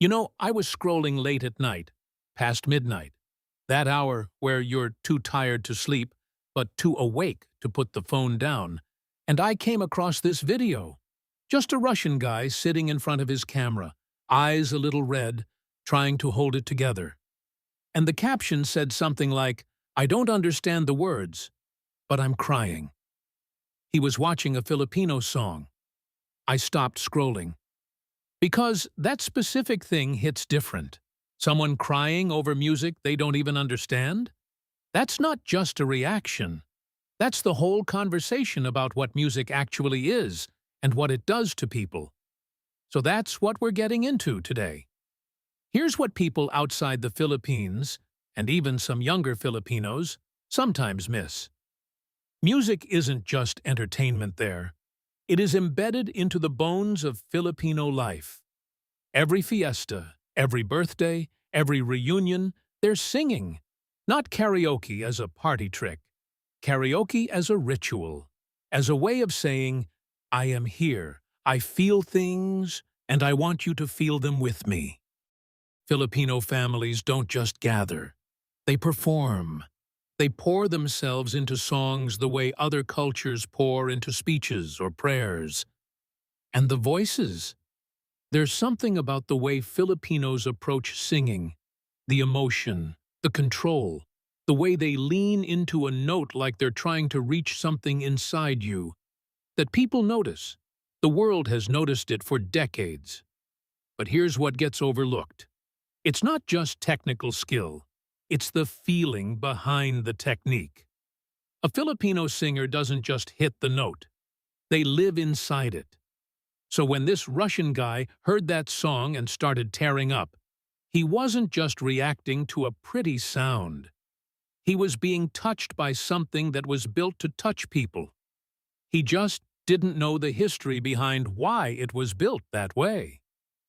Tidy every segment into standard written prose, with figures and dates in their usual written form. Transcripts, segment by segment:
I was scrolling late at night, past midnight, that hour where you're too tired to sleep, but too awake to put the phone down, and I came across this video. Just a Russian guy sitting in front of his camera, eyes a little red, trying to hold it together. And the caption said something like, "I don't understand the words, but I'm crying." He was watching a Filipino song. I stopped scrolling. Because that specific thing hits different. Someone crying over music they don't even understand? That's not just a reaction. That's the whole conversation about what music actually is and what it does to people. So that's what we're getting into today. Here's what people outside the Philippines, and even some younger Filipinos, sometimes miss. Music isn't just entertainment there. It is embedded into the bones of Filipino life. Every fiesta, every birthday, every reunion, they're singing. Not karaoke as a party trick. Karaoke as a ritual, as a way of saying, "I am here, I feel things, and I want you to feel them with me." Filipino families don't just gather. They perform. They pour themselves into songs the way other cultures pour into speeches or prayers. And the voices. There's something about the way Filipinos approach singing, the emotion, the control, the way they lean into a note like they're trying to reach something inside you, that people notice. The world has noticed it for decades. But here's what gets overlooked. It's not just technical skill. It's the feeling behind the technique. A Filipino singer doesn't just hit the note. They live inside it. So when this Russian guy heard that song and started tearing up, he wasn't just reacting to a pretty sound. He was being touched by something that was built to touch people. He just didn't know the history behind why it was built that way.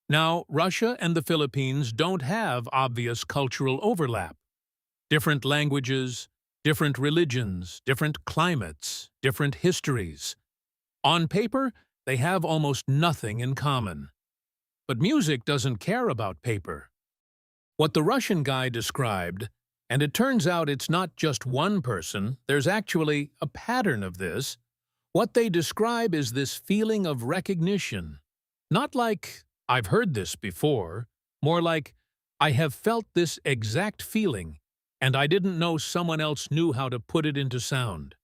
Now, Russia and the Philippines don't have obvious cultural overlap. Different languages, different religions, different climates, different histories. On paper, they have almost nothing in common. But music doesn't care about paper. What the Russian guy described, and it turns out it's not just one person, there's actually a pattern of this, what they describe is this feeling of recognition. Not like, "I've heard this before," more like, "I have felt this exact feeling, and I didn't know someone else knew how to put it into sound."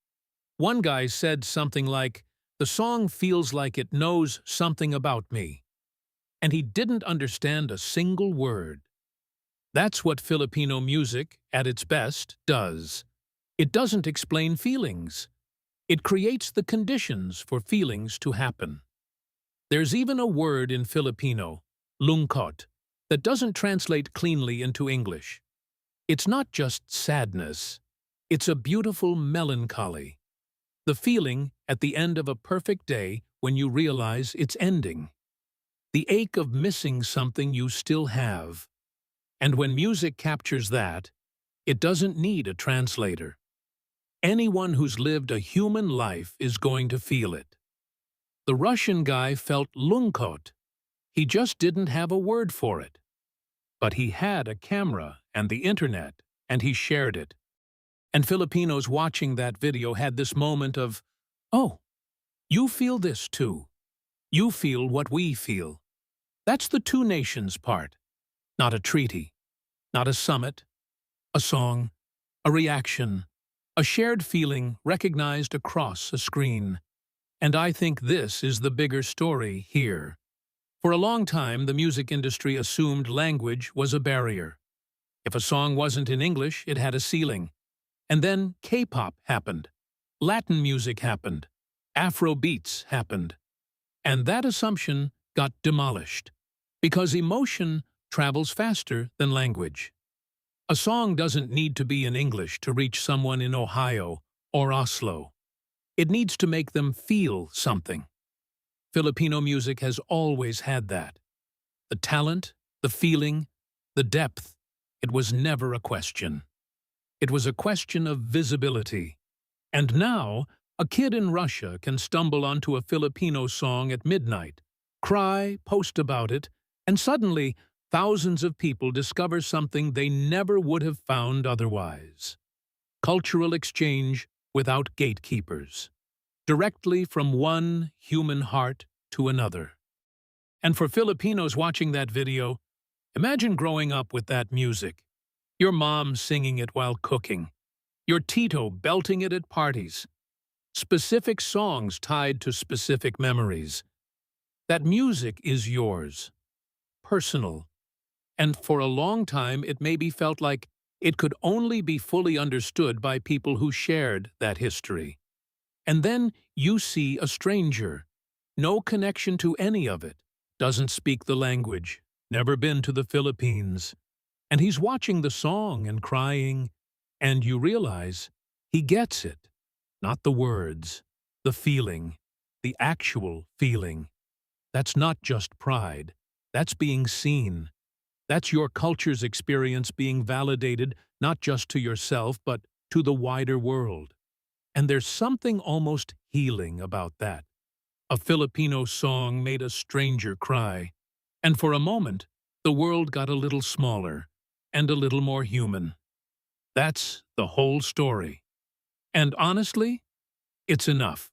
One guy said something like, "The song feels like it knows something about me." And he didn't understand a single word. That's what Filipino music, at its best, does. It doesn't explain feelings. It creates the conditions for feelings to happen. There's even a word in Filipino, Lungkot, that doesn't translate cleanly into English. It's not just sadness. It's a beautiful melancholy. The feeling at the end of a perfect day when you realize it's ending. The ache of missing something you still have. And when music captures that, it doesn't need a translator. Anyone who's lived a human life is going to feel it. The Russian guy felt lungkot. He just didn't have a word for it. But he had a camera and the internet, and he shared it. And Filipinos watching that video had this moment of, "Oh, you feel this too. You feel what we feel." That's the two nations part. Not a treaty, not a summit, a song, a reaction, a shared feeling recognized across a screen. And I think this is the bigger story here. For a long time, the music industry assumed language was a barrier. If a song wasn't in English, it had a ceiling. And then K-pop happened. Latin music happened. Afro beats happened. And that assumption got demolished. Because emotion travels faster than language. A song doesn't need to be in English to reach someone in Ohio or Oslo. It needs to make them feel something. Filipino music has always had that. The talent, the feeling, the depth. It was never a question. It was a question of visibility. And now, a kid in Russia can stumble onto a Filipino song at midnight, cry, post about it, and suddenly thousands of people discover something they never would have found otherwise. Cultural exchange without gatekeepers, directly from one human heart to another. And for Filipinos watching that video, imagine growing up with that music. Your mom singing it while cooking, your tito belting it at parties, specific songs tied to specific memories. That music is yours, personal, and for a long time it maybe felt like it could only be fully understood by people who shared that history. And then you see a stranger, no connection to any of it, doesn't speak the language, never been to the Philippines, and he's watching the song and crying, and you realize he gets it, not the words, the feeling, the actual feeling. That's not just pride, that's being seen. That's your culture's experience being validated not just to yourself, but to the wider world. And there's something almost healing about that. A Filipino song made a stranger cry, and for a moment, the world got a little smaller and a little more human. That's the whole story. And honestly, it's enough.